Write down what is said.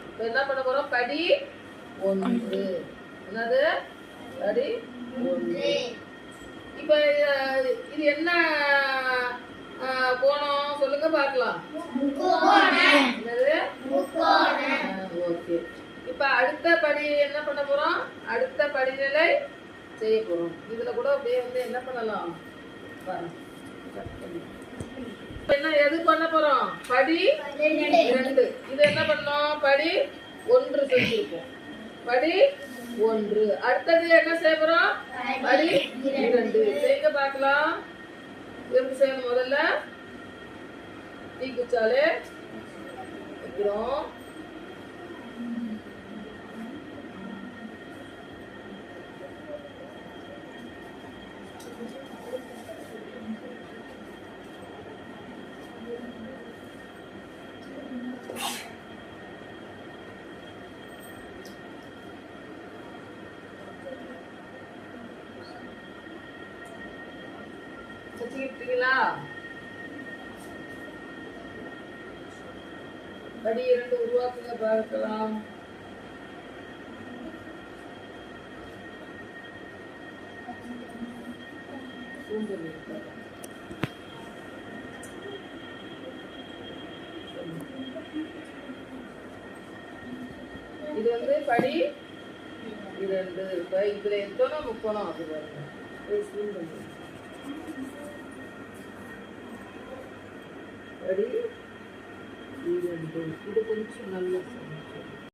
இப்போ என்ன பண்ண போறோம்? படி 1. என்னது? படி 1. இப்போ இது என்ன கோணம் சொல்லுங்க பார்க்கலாம். என்னது? ஓகே. இப்போ அடுத்த படி என்ன பண்ண போறோம்? அடுத்த படிநிலை செய்ய போறோம். இதுல கூட அப்படியே என்ன பண்ணலாம்? என்ன எது பண்ண போறோம்? படி 2. இது என்ன பண்ணோம்? படி 1 செஞ்சிருக்கோம். படி 1. அடுத்தது என்ன செய்ய போறோம்? படி 2. செய்ய பார்க்கலாம். எப்படி செய்யணும்? முதல்ல தீக்குச்சாலே வைக்கிறோம். வச்சுக்கிட்டீங்களா? படி 2 உருவாக்குங்க பார்க்கலாம். இது படி 2. இதுல எத்தனை முக்கோணம் அது பாருங்க. படி 2. இது கொஞ்சம் நல்ல